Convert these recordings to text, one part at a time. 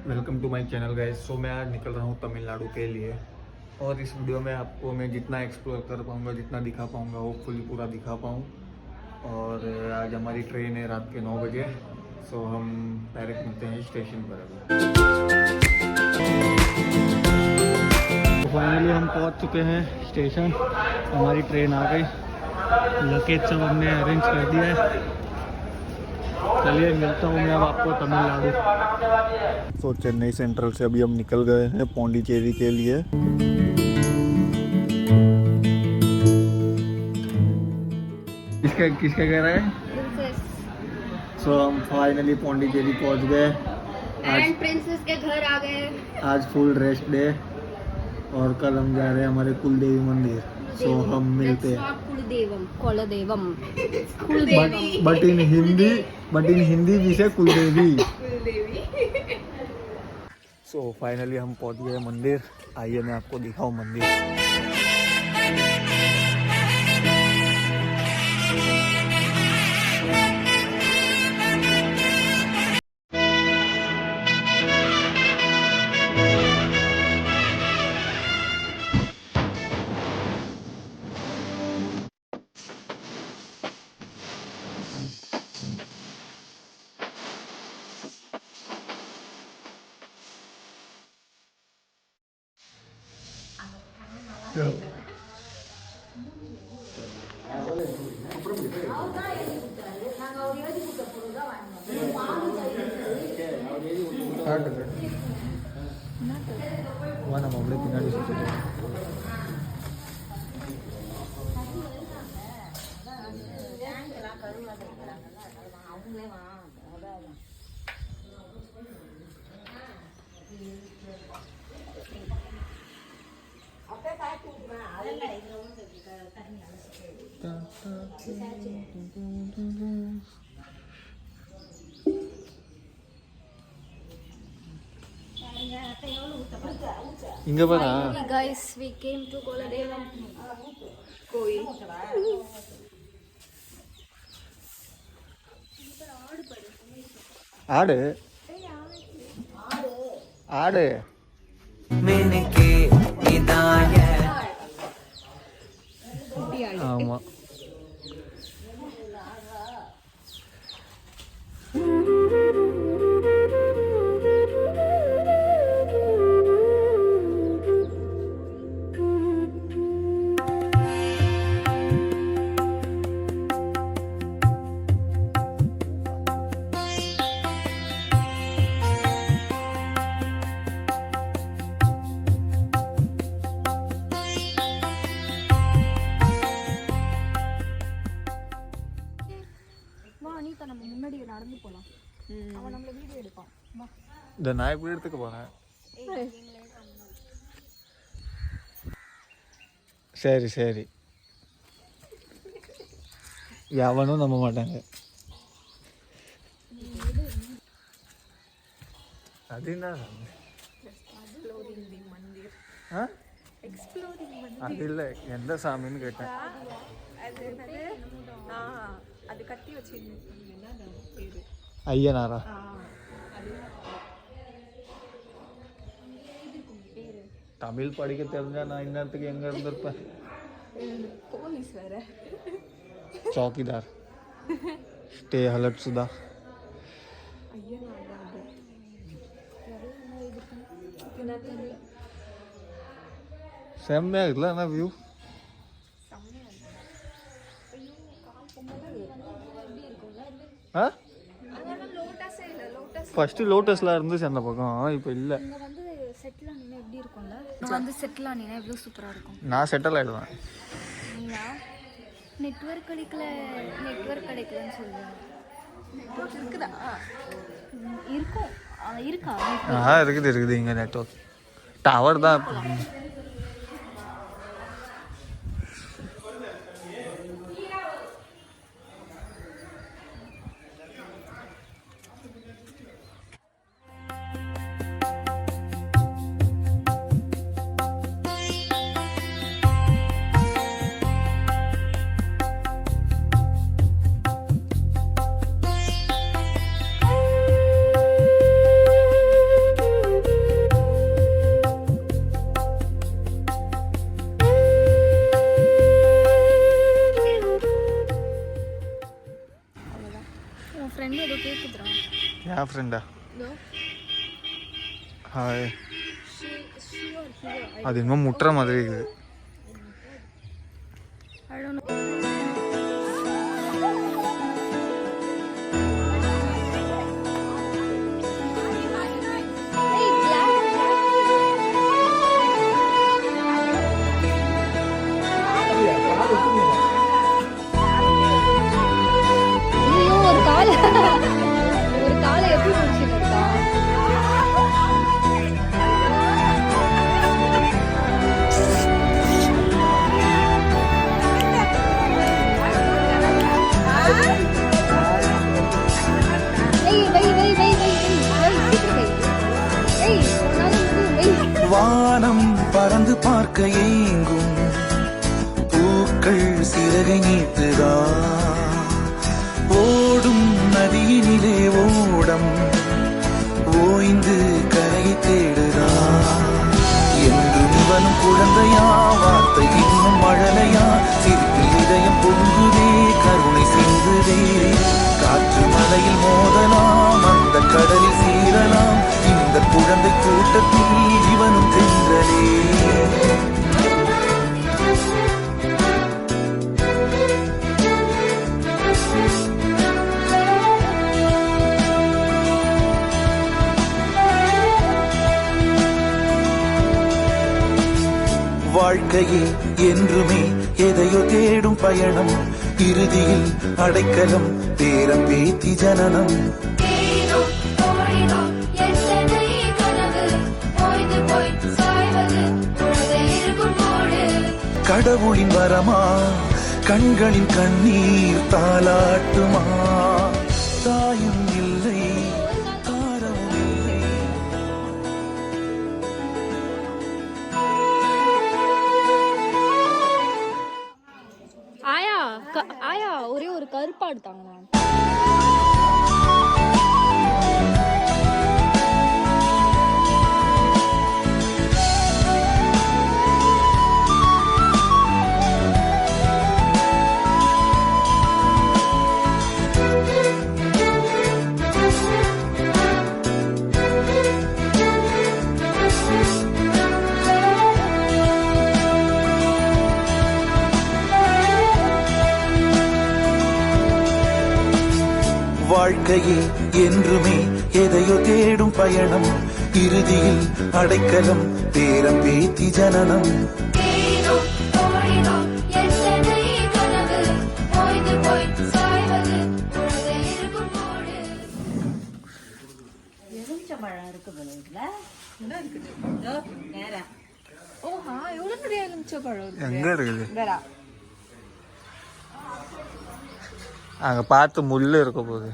Welcome to my channel guys. So मैं आज निकल रहा हूँ तमिलनाडु के लिए और इस वीडियो में आपको मैं जितना एक्सप्लोर कर पाऊँगा, जितना दिखा पाऊँगा, होपफुली पूरा दिखा पाऊँ। और आज हमारी ट्रेन है रात के 9 बजे। सो हम डायरेक्ट मिलते हैं स्टेशन पर अभी। तो फाइनली हम पहुँच चुके हैं स्टेशन। हमारी ट्रेन आ गई, लगेज सब हमने अरेंज कर दिया है। चलिए मिलता हूँ मैं अब आपको तमिलनाडु। तो चेन्नई सेंट्रल से अभी हम निकल गए हैं पौंडीचेरी के लिए। किसका कह रहा है? सो हम फाइनली पौंडीचेरी पहुँच गए। आज प्रिंसेस के घर आ गए। आज फुल रेस्ट डे और कल हम जा रहे हैं हमारे कुलदेवी मंदिर। सो हम मिलते हैं। कुलदेवम बट इन हिंदी भी से कुलदेवी। सो फाइनली हम पहुंच गए मंदिर। आइए मैं आपको दिखाऊं मंदिर। இங்க பாரா guys, we came to Koladevam. कोई ஆடு ஆடு मैंने के हिदायत ஆமா நம்ம முன்னாடி நடந்து போலாம். அவன் நம்மள வீடியோ எடுப்பான். இந்த நான் இப்படி எடுத்துக்க போறேன். சரி சரி, எவனும் நம்ப மாட்டாங்க. அது என்ன அது இல்லை, எந்த சாமின்னு கேட்டேன். அது கட்டி வச்சிருந்தேன். ஐயனாரா? தமிழ் படிக்க தெரிஞ்சா நான் இந்நேரத்துக்கு எங்க இருந்திருப்பேன். போலீஸ் வேற. चौकीदार स्टे अलर्ट सुधा. செம்மையா இருக்குல்ல என்ன வியூ. ஃபர்ஸ்ட் லோட்டஸ்ல இருந்துச்சு அந்த பக்கம், இப்போ இல்ல. இங்க வந்து செட்டில் ஆனினா எப்படி இருக்கும்ல, இங்க வந்து செட்டில் ஆனினா எவ்வளவு சூப்பரா இருக்கும். நான் செட்டில் ஆயிடுவேன். நீயா நெட்வொர்க் கிடைக்கலன்னு சொல்லுவேன். இருக்குதா? இருக்கும். இருக்கா? இருக்குது இங்க நெட்வொர்க் டவர் தான். என் ஃப்ரெண்டா? ஹாய். அது இன்னும் முட்டுற மாதிரி இருக்குது. ஒரு காலை எப்படி முடிச்சுருக்கா? வானம் பறந்து பார்க்க ஏங்கும் பூக்கள் சிறகை நீட்டுதா, ஓடும் நதியினிலே ஓடம் ஓய்ந்து கரையை தேடுதா. என்றும் இவனும் குழந்தையா, வார்த்தை இன்னும் மழலையா, சிரிப்பில் இதயம் பொங்குதே, கருணை சிந்துதே. காற்று மலையில் மோதலாம், அந்த கடலில் சீரலாம், இந்த குழந்தை கூட்டத்தில் இவனும் தென்றலே. வாழ்க்கையே என்றுமே எதையோ தேடும் பயணம், இறுதியில் அடைக்கலம் பேரம் பேத்தி ஜனனம். கடவுளின் வரமா, கண்களின் கண்ணீர் தாலாட்டுமா, தாயும் இல்லை தாரமும் இல்லை. ஆயா ஒரே ஒரு கருப்பாடு தாங்க. வாழ்க்கையே என்றுமே எதையோ தேடும் பயணம், இறுதியில் அடைக்கலம் பேரம் பேத்தி ஜனனம். எங்க இருக்குது? அங்க பார்த்து முள்ளு இருக்க போகுது.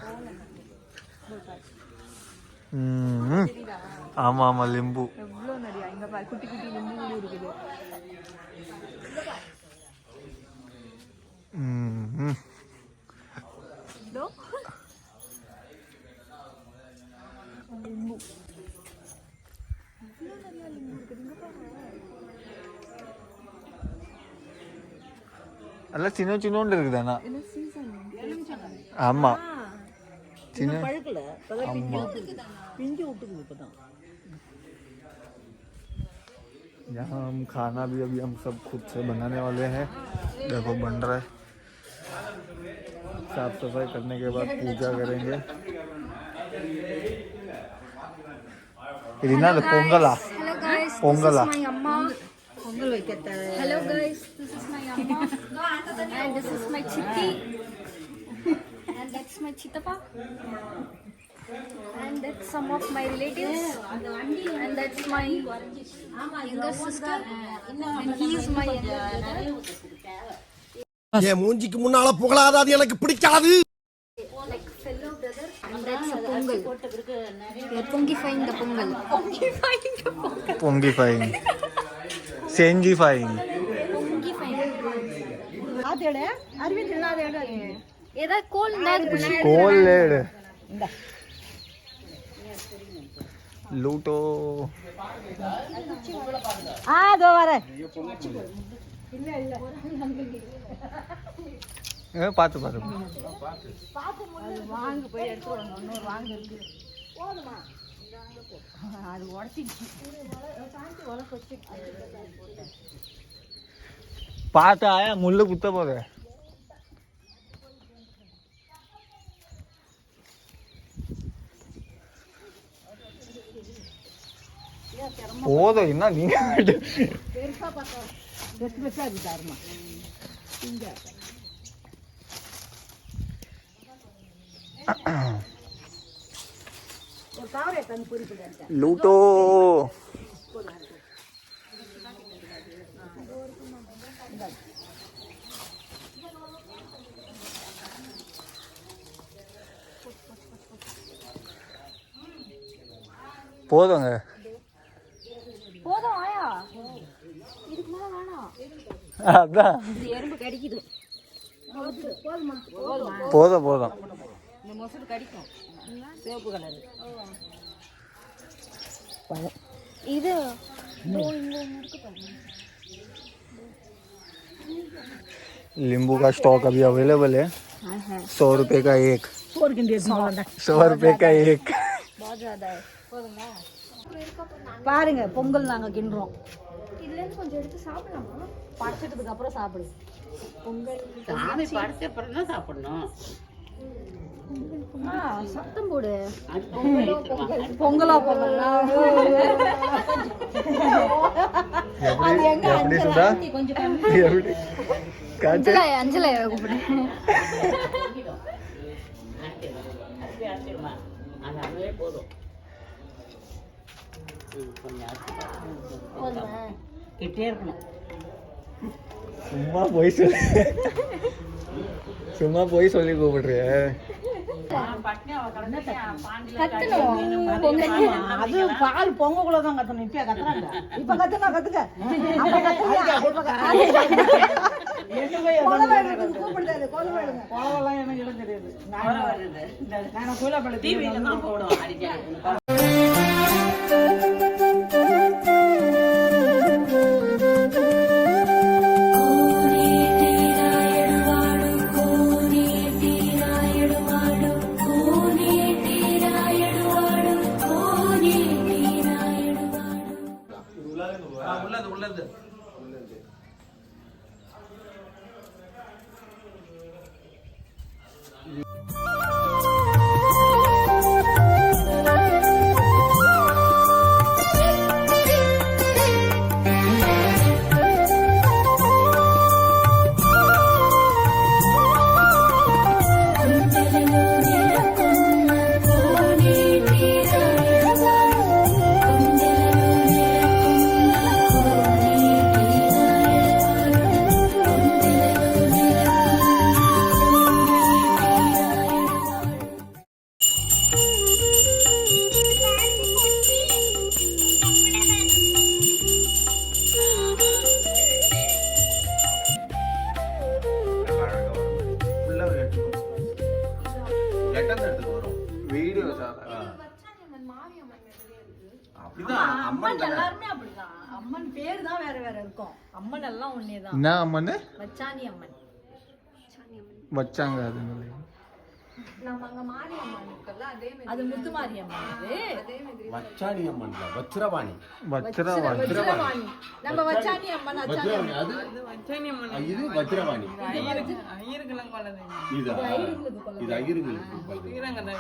ஆமா ஆமா லிம்பு. குட்டி குட்டி லிம்பு இருக்குது. எல்லாம் சின்ன சின்னோண்டு இருக்குதாண்ணா. ஆமா சின்ன ஆமா. यहाँ हम खाना भी अभी हम सब खुद से बनाने वाले हैं. देखो बन रहा है. साफ सफाई करने के बाद पूजा करेंगे. Irina पोंगला पोंगला. Hello guys, this is my amma and this is my chitti and that's my chitappa and that's some of my relatives and that's my younger sister and he is my younger brother. ஏ மூஞ்சிக்கு முன்னால புகழாத, அது எனக்கு பிடிக்காது. Like fellow brother and that's a pongal. We are pongifying the pongal. Pongifying the pongal. Pongifying. Sengifying. ಅದೆಡೆ ಅರಿವಿ ತಿನ್ನೋದೇಡ ಏದ ಕೋಲ್ ನಾಗ್ ಬಿಡಿ ಕೋಲ್ laid ಲೂಟೋ ಆ ದೋವರೆ ಇಲ್ಲ ಇಲ್ಲ பாத்து பாத்து பாத்து வாங்க போய் எடுத்து வரணும். இன்னொரு வாங்க இருக்கு. அது உடச்சிச்சு பார்த்து ஆயா முள்ளு குத்த போகுது. போதும் என்ன நீங்க லூட்டோ போதுங்க. போதும் ஆயா, இதுக்கு மேல வேணாம். அதான் இது எறும்பு கடிக்குது. போதுமா? போதும் போதும். இந்த மொசடு கடிக்கும். சிவப்பு கலர் இது नींबू का स्टॉक अभी अवेलेबल है. 100 रुपए का एक. 100 रुपए का एक. बहुत ज्यादा है. பாருங்க பொங்கல் நாங்க கிண்டுறோம். இதுல இருந்து கொஞ்சம் எடுத்து சாப்பிடலாமா? படைச்சதுக்கு அப்புறம் சாப்பிடு. பொங்கல் சாமி படைச்ச அப்புறம் தான் சாப்பிடணும். சத்தம் போடு. பொங்கலா பொங்கலா அஞ்சல கூப்பிடு. கிட்டே இருக்கணும். சும்மா போய் சொல்லி சும்மா போய் சொல்லி கூப்பிடுறிய. அது பால் பொங்கக்குள்ளதான் கத்தணும். இப்ப கத்துறாங்க. இப்ப கத்துனா கத்துக்க. கோலவெல்லாம் எனக்கு இடம் தெரியாது. நான் கோலப்பட டிவியில தான் போடுவோம். எல்லாருமே அப்படிதான். அம்மன் பேரு தான் வேற வேற இருக்கும். அம்மன் எல்லாம் ஒன்னேதான். என்ன அம்மன்? வச்சானி அம்மன். வச்சாங்க அது. நம்ம அங்க மாரி அம்மன் இருக்குல்ல, அதே மாதிரி. அது முத்து மாரி அம்மன். அது அதே மாதிரி வச்சாணி அம்மன் இல்ல, வச்சிரவாணி. வச்சிரவாணி. நம்ம வச்சானி அம்மன். வச்சிரவாணி அது வச்சானி அம்மன். இது வச்சிரவாணி. ஐயருக்கெல்லாம் கொள்ளது. இது இது ஐயருங்களுக்கு படைக்கிறாங்கல்ல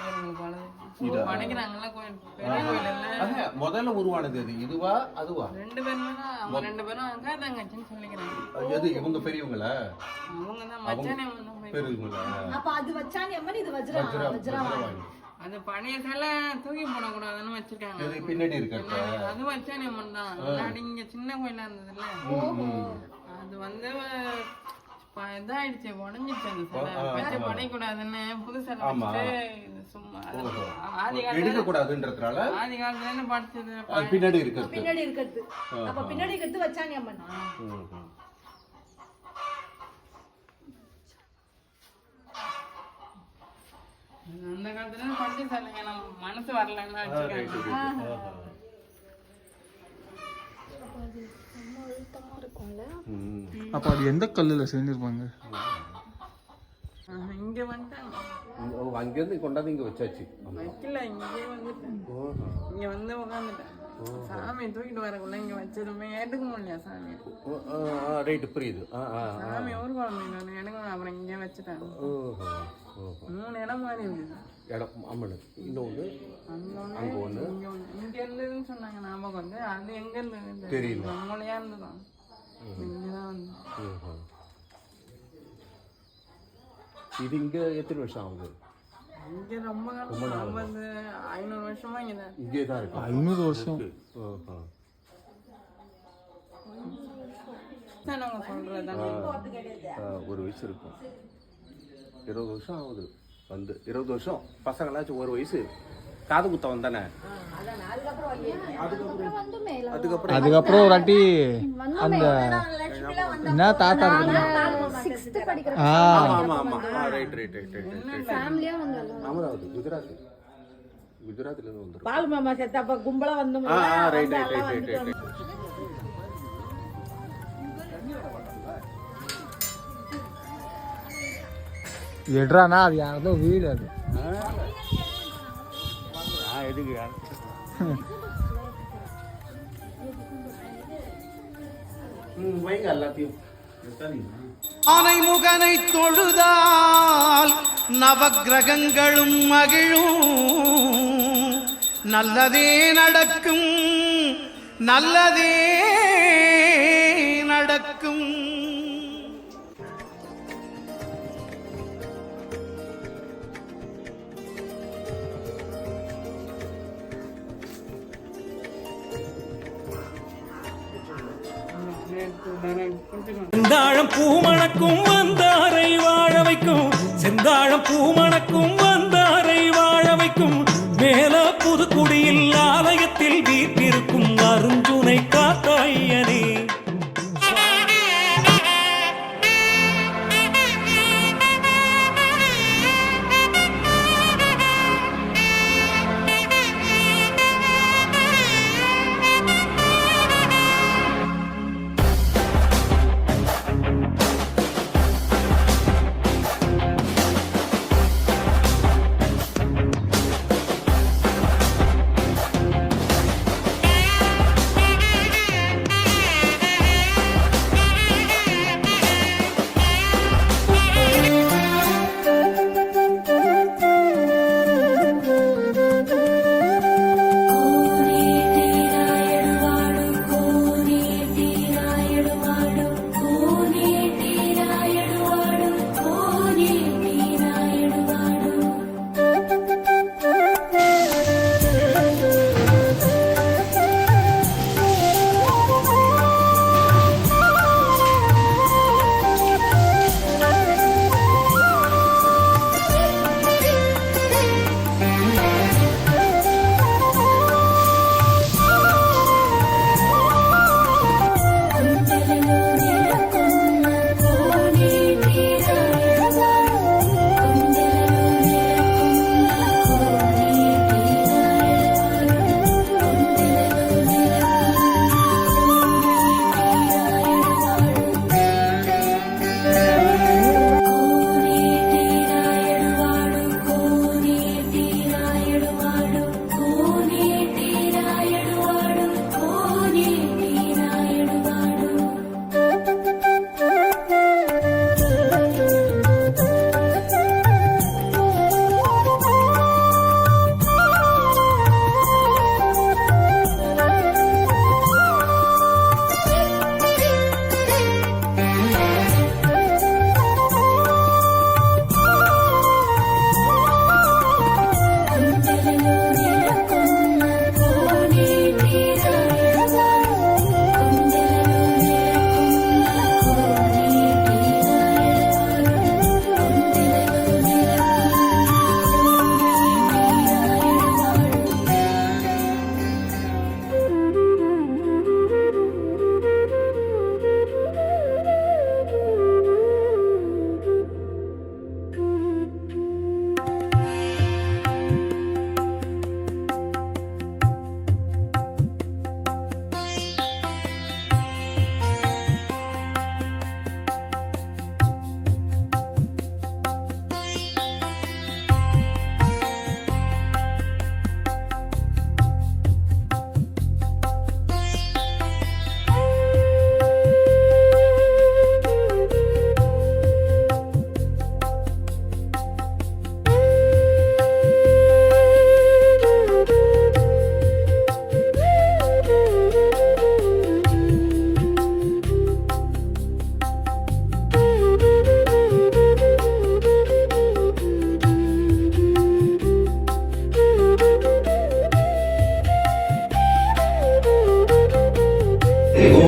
கோயில், பெரிய கோயில் இல்ல. முதல்ல உருவானது அது. இதுவா அதுவா? ரெண்டு பேருமே தான். அவங்க ரெண்டு பேரும் அக்கா தங்கச்சின்னு சொல்லிக்கிறாங்க. எது இவங்க பெரியவங்களா? அவங்க தான் வச்சானி அம்மன் தான் பெரியவங்களா? அப்ப அது வச்சானி அம்மன், இது வஜ்ரவாணி. அது பழைய சிலை தூக்கி போடக்கூடாதுன்னு வச்சிருக்காங்க. இது பின்னாடி இருக்கிறது அது வச்சானி அம்மன் தான். முன்னாடி இங்க சின்ன கோயிலா இருந்ததுல்ல, அது வந்து இதாயிடுச்சு, உடஞ்சிச்சு. அந்த சிலை வச்சு படைக்கூடாதுன்னு புது சிலை வச்சுட்டு சும்மா ஆதி எடுக்க கூடாதுன்றதுனால ஆதி காலத்துல இருந்து படிச்சது பின்னாடி இருக்கிறது. பின்னாடி இருக்கிறது. அப்ப பின்னாடி இருக்கிறது வச்சானி அம்மன். அந்த காலத்துல இருந்து படிச்ச சிலைங்க. நம்ம மனசு வரலன்னா வச்சுக்காங்க. அப்ப அது எந்த கல்லுல செஞ்சிருப்பாங்க? இங்க வந்துட்டாங்க. அங்கேருந்து கொண்டாந்து இங்கே வச்சாச்சு. வைக்கல, இங்கே வந்துட்டேன். இங்க வந்து உட்காந்துட்டேன். சாமி தூக்கிட்டு வரக்குள்ள இங்க வச்சதுமே எடுக்க முடியல சாமி. ரைட்டு, புரியுது. சாமி ஊர்வலம் எடுக்கணும், அப்புறம் இங்கே வச்சுட்டேன். 3 இடம் மாதிரி இருந்தது. இடம் ஆமாண்ணு. இன்னொன்று அங்கே ஒன்று இங்க இருந்ததுன்னு சொன்னாங்க. ஞாபகம் வந்து அது எங்க இருந்தது தெரியல. நம்மளையா இருந்ததான் இங்கதான் வந்து. இது இங்கே எத்தனை வருஷம் ஆகுது? இங்க ரொம்ப காலம், 500 வருஷமா இங்கதான். இங்கே தான் இருக்கு. 500 வருஷம். நாங்க சொல்றதுதான். ஒரு வயசு இருக்கும். 20 வருஷம் ஆகுது வந்து. 20 வருஷம் பசங்களாச்சும் ஒரு வயசு. காது குத்த வந்தானே. அதுக்கப்புறம் ஒரு வாட்டி அந்த என்ன தாத்தா இருக்கு. ஆமா ஆமா right right right right. Amaravati, குஜராத்ல இருந்து வந்துரும். பால் மாமா செத்தப்ப கும்பலா வந்தோம். Right right right right. எட்ரானா அது யாரதோ வீடு அது. எதுக்கு வைங்க எல்லாத்தையும். ஆனை முகனை தொழுதால் நவக்கிரகங்களும் மகிழும். நல்லதே நடக்கும், நல்லதே நடக்கும். செந்தாழம் பூமணக்கும் வந்தாரை வாழ வைக்கும். செந்தாழம் பூமணக்கும் வந்தாரை வாழ வைக்கும். மேல புதுக்குடியில் ஆலயத்தில் வீட்டிருக்கும் அருஞ்சுனை காத்தாயனே.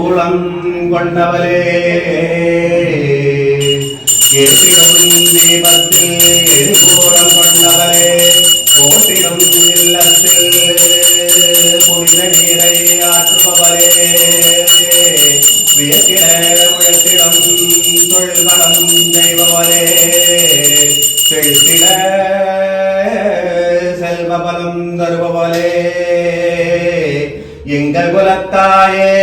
சூளம் கொண்டவளே ஏற்றிடும் தீபத்தில் சூளம் கொண்டவளே போற்றிடும் இல்லத்தில் புனித நீரை ஆற்றுபவளே வியத்திட உயர்த்திடம் தொழில்பலம் செய்பவளே செழித்திட செல்வபலம் தருபவளே எங்கள் குலத்தாயே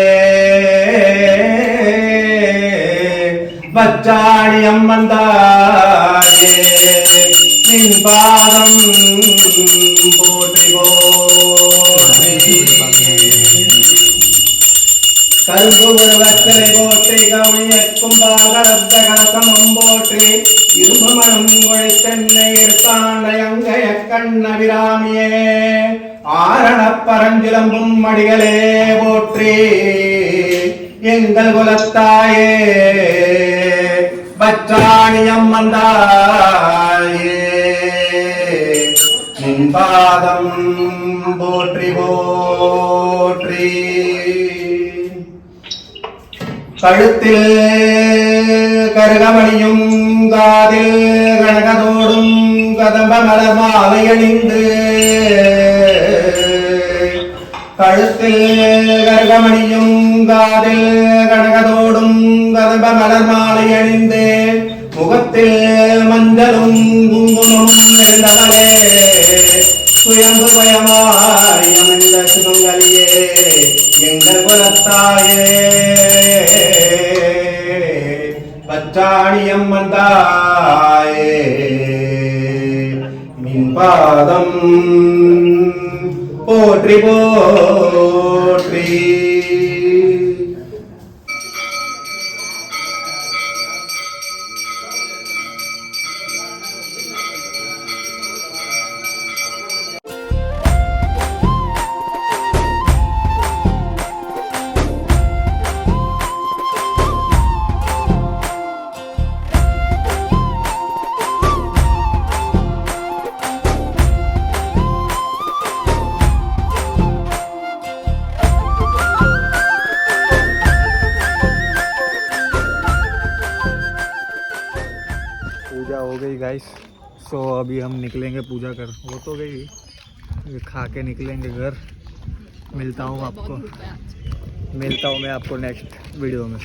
பச்சாணி அம்மன் தாயே நின் பாதம் போற்றி கரும்பு உருவத்தலை போற்றி கவனியக்கும் பாகரத்த கலசமம் போற்றி இரும்பு மனம் கொழித்தென்னை இருத்தாண்டையங்கைய கண்ணபிராமியே ஆரணப் பரஞ்சிலம்பும் மடிகளே போற்றி எங்கள் குலத்தாயே பச்சாணி அம்மன் தாயே நின் பாதம் போற்றி போற்றி கழுத்தில் கருகமணியும் காதில் கனகதோடும் கதம்ப மலர் மாலை அணிந்து கழுத்தில் கருகமணியும் காதில் கனகதோடும் கதம்ப மலர் மாலை அணிந்து முகத்தில் மஞ்சளும் குங்குமமும் எழுந்தவளே சுயம்பு பயமாய் அமிழ்ந்த சுமங்கலியே எங்கள் குலத்தாயே பச்சாணி அம்மன் தாயே நின் பாதம் போற்றி போற்றி पूजा हो गई गाइस। सो अभी हम निकलेंगे पूजा कर, हो तो गई, खा के निकलेंगे घर। मिलता हूँ मैं आपको नेक्स्ट वीडियो में।